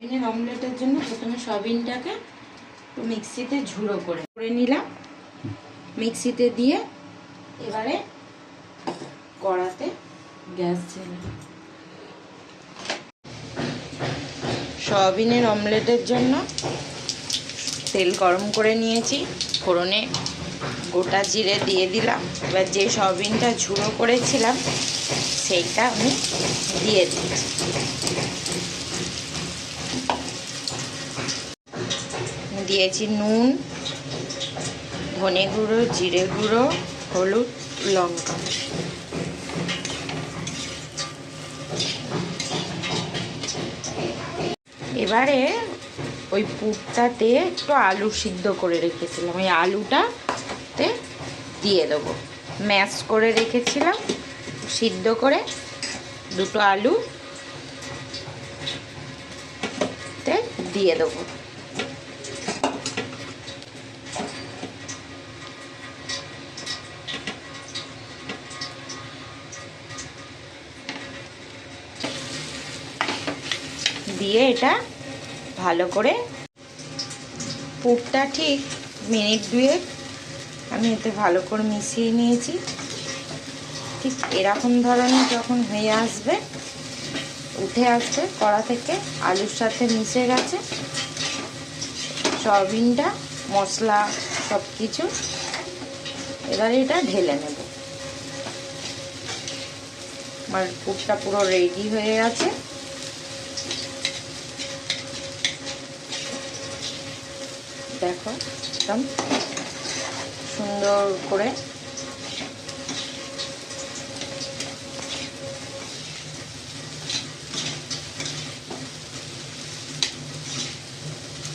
সয়াবিনের অমলেটের জন্য প্রথমে সয়াবিনটাকে মিক্সিতে ঝুড়ো করে নিলাম। মিক্সিতে দিয়ে এবারে কড়াতে গ্যাস জ্বালি। সয়াবিনের অমলেটের জন্য তেল গরম করে নিয়েছি, ফোড়নে গোটা জিরে দিয়ে দিলাম। এবার যে সয়াবিনটা ঝুড়ো করেছিলাম সেইটা আমি দিয়ে দিচ্ছি। দিয়েছি নুন, ধনে গুঁড়ো, জিরে গুঁড়ো, হলুদ, লঙ্কা। এবারে ওই পুরটাতে একটু আলু সিদ্ধ করে রেখেছিলাম, ওই আলুটাতে দিয়ে দেবো। ম্যাশ করে রেখেছিলাম সিদ্ধ করে, দুটো আলু তে দিয়ে দেবো। দিয়ে এটা ভালো করে পুরটা ঠিক মিনিট দুয়েক আমি এতে ভালো করে মিশিয়ে নিয়েছি। ঠিক এরকম ধরনের যখন হয়ে আসবে, উঠে আসবে কড়া থেকে, আলুর সাথে মিশে গেছে সয়াবিনটা, মশলা সব কিছু। এবারে এটা ঢেলে নেব। আমার পুরটা পুরো রেডি হয়ে গেছে। দেখো একদম সুন্দর করে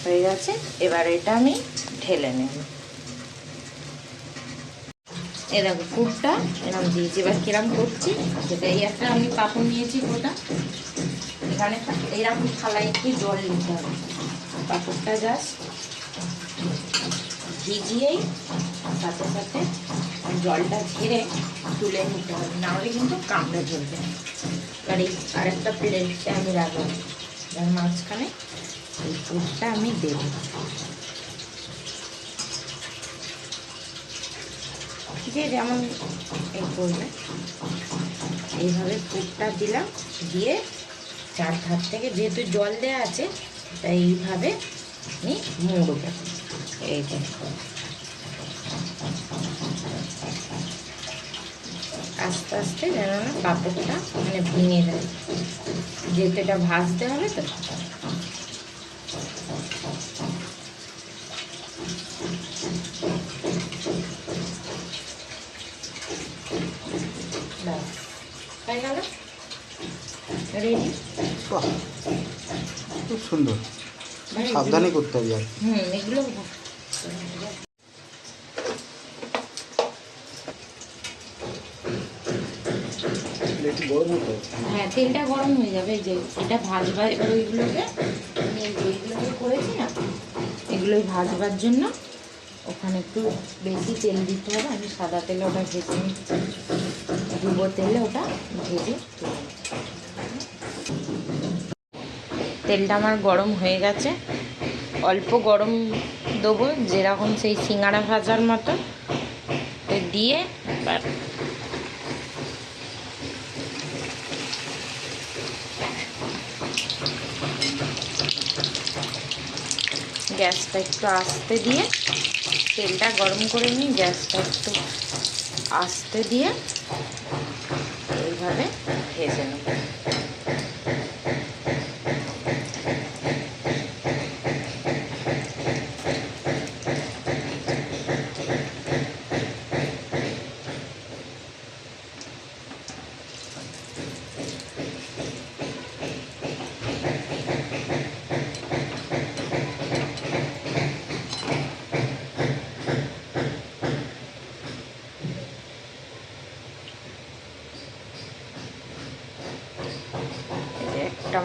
হয়ে গেছে। এবার এটা আমি ঢেলে নেব। এ দেখো পুরটা এরকম দিয়েছি। এবার কিরম করছি সেটা, এই একটা আমি পাপড় নিয়েছি গোটা, এখানে এইরকম থালায় একটু জল নিতে হবে। পাপড়টা জাস্ট ভিজিয়েই সাথে সাথে জলটা ঝেড়ে তুলে নিতে হবে, নাহলে কিন্তু কামড়ে ধরবে। এবার এই আরেকটা প্লেটে আমি রাখলাম, যার মাঝখানে এই পুরটা আমি দেব। যে যেমন এই করবে, এইভাবে পুরটা দিলাম, দিয়ে চার ধার থেকে যেহেতু জল দেওয়া আছে তাই এইভাবে আমি মুড়ব। এই যে আস্তে আস্তে যেন না পাঁপড়টা মানে ভেঙে যায়, যেহেতু এটা ভাজতে হবে তো। হয়ে গেল, রেডি। খুব সুন্দর, সাবধানে করতে হবে। এগুলো হ্যাঁ, তেলটা গরম হয়ে যাবে। এই যে এটা ভাজবার, এবার ওইগুলোকে যেইগুলোকে করেছি না, এগুলোই ভাজবার জন্য ওখানে একটু বেশি তেল দিতে হবে। আমি সাদা তেলে ওটা ভেজে নিচ্ছি, ডুবো তেলে ওটা ভেজে তুলে। তেলটা আমার গরম হয়ে গেছে, অল্প গরম দেবো, যেরকম সেই সিঙ্গাড়া ভাজার মতো দিয়ে গ্যাসটা একটু আস্তে দিয়ে, তেলটা গরম করে নিই, গ্যাসটা একটু আস্তে দিয়ে এইভাবে ভেজে নেব।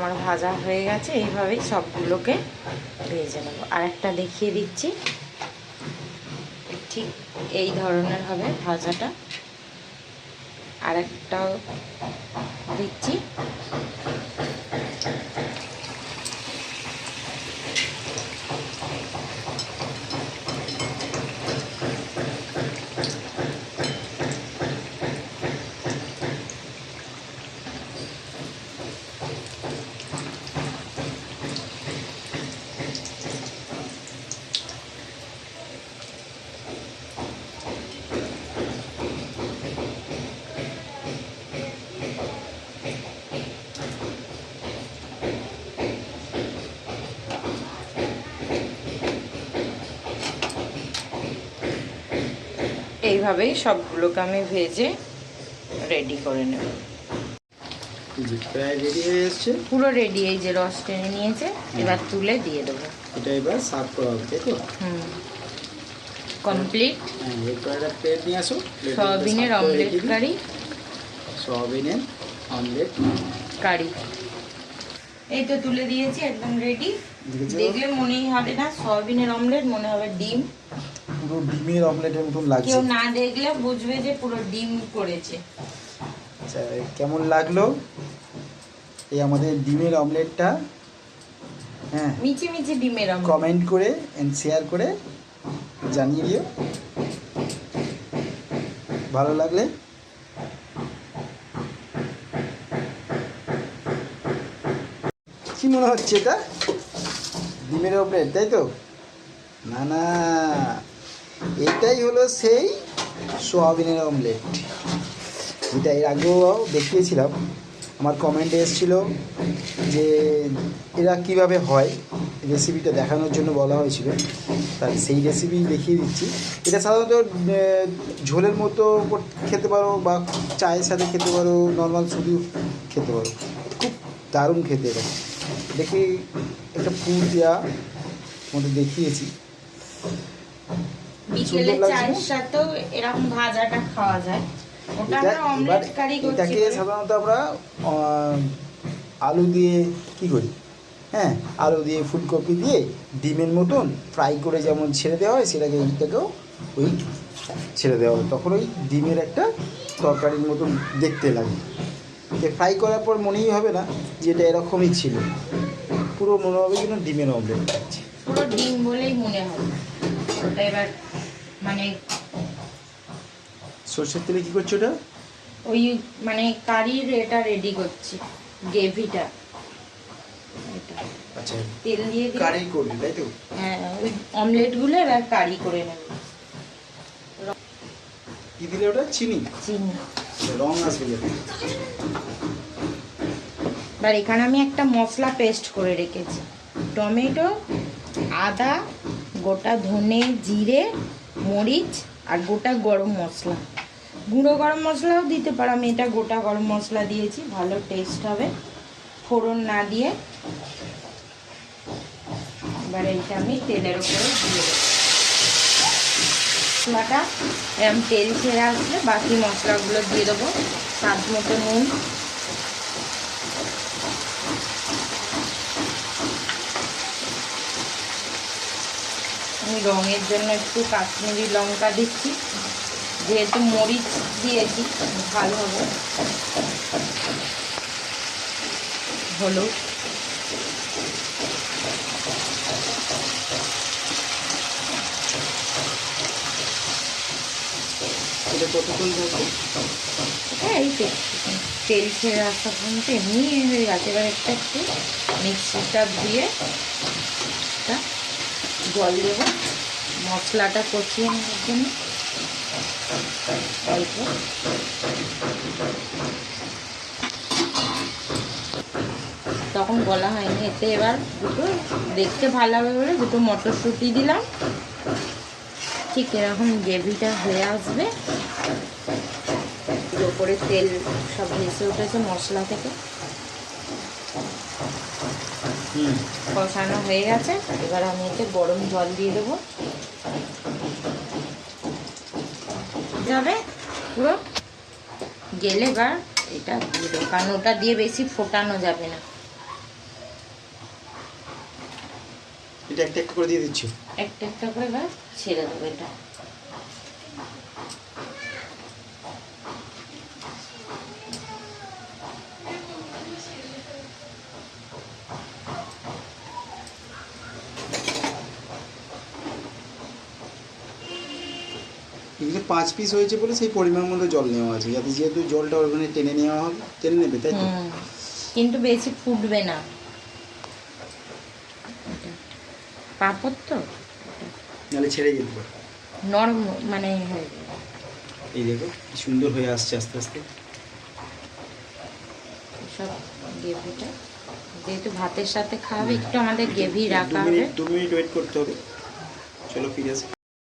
আমার ভাজা হয়ে গেছে, এইভাবেই সবগুলোকে ভেজে নেব। আর একটা দেখিয়ে দিচ্ছি, ঠিক এই ধরনের হবে ভাজাটা। আর একটাও দিচ্ছি, এইভাবেই সবগুলোকে আমি ভেজে রেডি করে নেব। প্রায় রেডি হয়ে এসছে, পুরো রেডি, এই যে রস টেনে নিয়েছে, এবার তুলে দিয়ে দেবো। এটা এবার সার্ভ করা হবে, তাই তো? কমপ্লিট। হ্যাঁ, এরপর একটা প্লেট নিয়ে আসো। সয়াবিনের অমলেট কারি। সয়াবিনের অমলেট কারি এই তো তুলে দিয়েছি, একদম রেডি। দেখলে মনেই হবে না সয়াবিনের অমলেট, মনে হবে ডিম। পুরো ডিমের অমলেটের মতন লাগছে। কেউ না দেখলে বুঝবে যে পুরো ডিম করেছে। আচ্ছা, কেমন লাগলো এই আমাদের ডিমের অমলেটটা? হ্যাঁ, মিচি মিচি ডিমের অমলেট। কমেন্ট করে এন্ড শেয়ার করে জানিয়ে দিও ভালো লাগলে। কি মনে হচ্ছে এটা? ডিমের অমলেট, তাই তো? না না, এটাই হলো সেই সোয়াবিনের অমলেট, যেটা এর আগেও দেখিয়েছিলাম। আমার কমেন্টে এসেছিলো যে এরা কিভাবে হয়, রেসিপিটা দেখানোর জন্য বলা হয়েছিল, তাই সেই রেসিপি দেখিয়ে দিচ্ছি। এটা সাধারণত ঝোলের মতো খেতে পারো, বা চায়ের সাথে খেতে পারো, নর্মাল শুধু খেতে পারো। খুব দারুণ খেতে এটা। দেখি একটা ফুল দেওয়া মতো দেখিয়েছি। বিকেলে চায়ের সাথেও এরকম ভাজাটা খাওয়া যায়। ওটা আমরা অমলেট কারি করছি। এটাকে সাধারণত আমরা আলু দিয়ে কি করি, হ্যাঁ, আলু দিয়ে ফুলকপি দিয়ে ডিমের মতন ফ্রাই করে যেমন ছেড়ে দেওয়া হয়, সেটাকে এইটাকেও ওই ছেড়ে দেওয়া হয়। তখন ওই ডিমের একটা তরকারির মতন দেখতে লাগে। ফ্রাই করার পর মনেই হবে না যে এটা এরকমই ছিল, পুরো মনে হবে কিন্তু ডিমের অমলেট খাচ্ছি। পুরো ডিম বলেই মনে হবে। ওটা এবার মানে সর্ষের তেলে কি করছো ওটা? ওই মানে কারির এটা রেডি করছি, গ্রেভিটা। আচ্ছা, তেল দিয়ে কারি করবি, তাই তো? হ্যাঁ, ওই অমলেটগুলো এবার কারি করে নেব। কি দিলে ওটা? চিনি? চিনি। রং আসবে যাতে। এবার এখানে আমি একটা মশলা পেস্ট করে রেখেছি। টমেটো, আদা, গোটা ধনে, জিরে, মরিচ আর গোটা গরম মশলা। গুঁড়ো গরম মশলাও দিতে পারো, আমি এটা গোটা গরম মশলা দিয়েছি, ভালো টেস্ট হবে ফোড়ন না দিয়ে। এবার এইটা আমি তেলের উপরে দিয়ে দেবো। মশলাটা এরকম তেল ছেড়ে আসলে বাকি মশলাগুলো দিয়ে দেবো। স্বাদ মতো নুন, আমি রঙের জন্য একটু কাশ্মীরি লঙ্কা দিচ্ছি, যেহেতু মরিচ দিয়েছি ভালো হবে। হলুদ, এটা কতক্ষণ থাকবে? হ্যাঁ, এই তো তেল ছেড়ে আসা পর্যন্ত এমনি হয়ে গেছে। এবার একটা একটু মিক্সিটা ধুয়ে একটা জল দেব মশলাটা কষিয়ে নেওয়ার জন্য অল্প। তখন বলা হয়নি। এতে এবার দুটো দেখতে ভালো হবে বলে দুটো মটরশুঁটি দিলাম। ঠিক এরকম গ্রেভিটা হয়ে আসবে, ওপরে তেল সব ভেসে উঠেছে মশলা থেকে, কষানো হয়ে গেছে। এবার আমি এতে গরম জল দিয়ে দেবো, যাবে পুরো গেলে। এবার এটা দিয়ে দেবো, কারণ ওটা দিয়ে বেশি ফোটানো যাবে না। এটা একটা একটা করে দিয়ে দিচ্ছি। একটা একটা করে এবার ছেড়ে দেবো এটা। এগুলো 5 পিস হয়েছে বলে সেই পরিমাণ মতো জল নেওয়া আছে, যাতে যেহেতু জলটা ওখানে টেনে নেওয়া হবে, টেনে নেবে, তাই তো? কিন্তু বেশি ফুটবে না, পাঁপড় তো নাহলে ছেড়ে যেতে পারে, নরম মানে হয়ে যাবে। এই দেখো কি সুন্দর হয়ে আসছে আস্তে আস্তে সব গ্রেভিটা, যেহেতু ভাতের সাথে খাওয়াবে একটু আমাদের গ্রেভি রাখা হবে। 2 মিনিট ওয়েট করতে হবে। চলো ফিরে আসি।